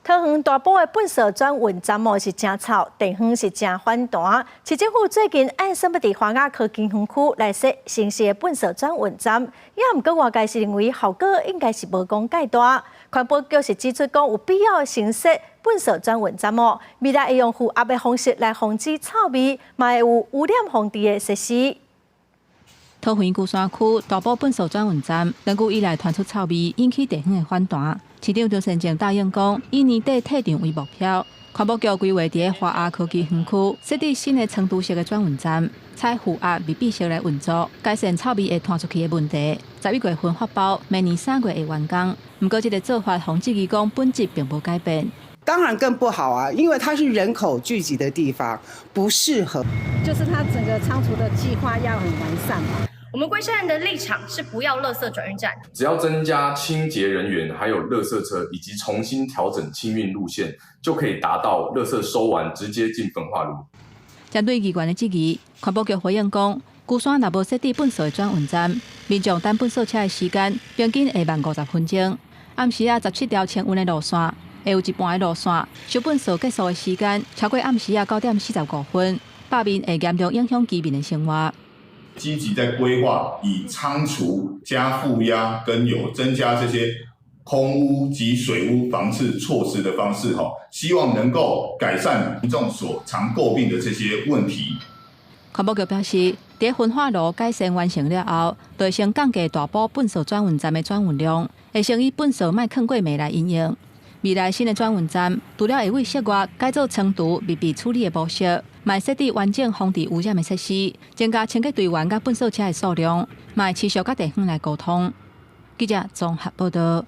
桃园大埔的粪扫转运站是真臭，地方是真反弹。市政府最近按什么伫花雅科技园区来设新式的粪扫转运站，也毋过外界是认为效果应该是无讲介大。环保局是指出讲有必要新设粪扫转运站未来会用负压的方式来防止臭味，嘛会有污染防治的设施。 桃园龟山区大埔粪扫转运站长久以来传出臭味，引起地方的反弹。市长张善政答应讲，以年底退场为目标。环保局规划伫花雅科技园区设置新的成都式的转运站，采负压密闭式来运作，改善臭味会传出去的问题。11月份发包，明年3月会完工。不过，这个做法防治义工本质并无改变。 当然更不好啊，因为它是人口聚集的地方，不适合。就是它整个仓储的计划要很完善嘛。我们龟山人的立场是不要垃圾转运站，只要增加清洁人员，还有垃圾车，以及重新调整清运路线，就可以达到垃圾收完直接进焚化炉。针对议员的质疑，环保局回应讲，龟山若无设置粪扫的转运站，民众等粪扫车的时间平均会慢50分钟。暗时17条清运的路线。 会有一半的路线，收粪扫结束的时间超过暗时9点45分，百面会严重影响居民的生活。积极在规划以仓储加负压跟有增加这些空污及水污防治措施的方式，希望能够改善民众所常诟病的这些问题。环保局表示，在焚化炉改善完成了后，就会先降低大埔粪扫转运站的转运量，会先以粪扫卖坑过暝来营运。 未来新的转运站，除了会为室外改造冲突密闭处理的模式，卖设置完整防治污染的设施，增加清洁队员甲粪扫车的数量，卖持续甲地方来沟通。记者综合报道。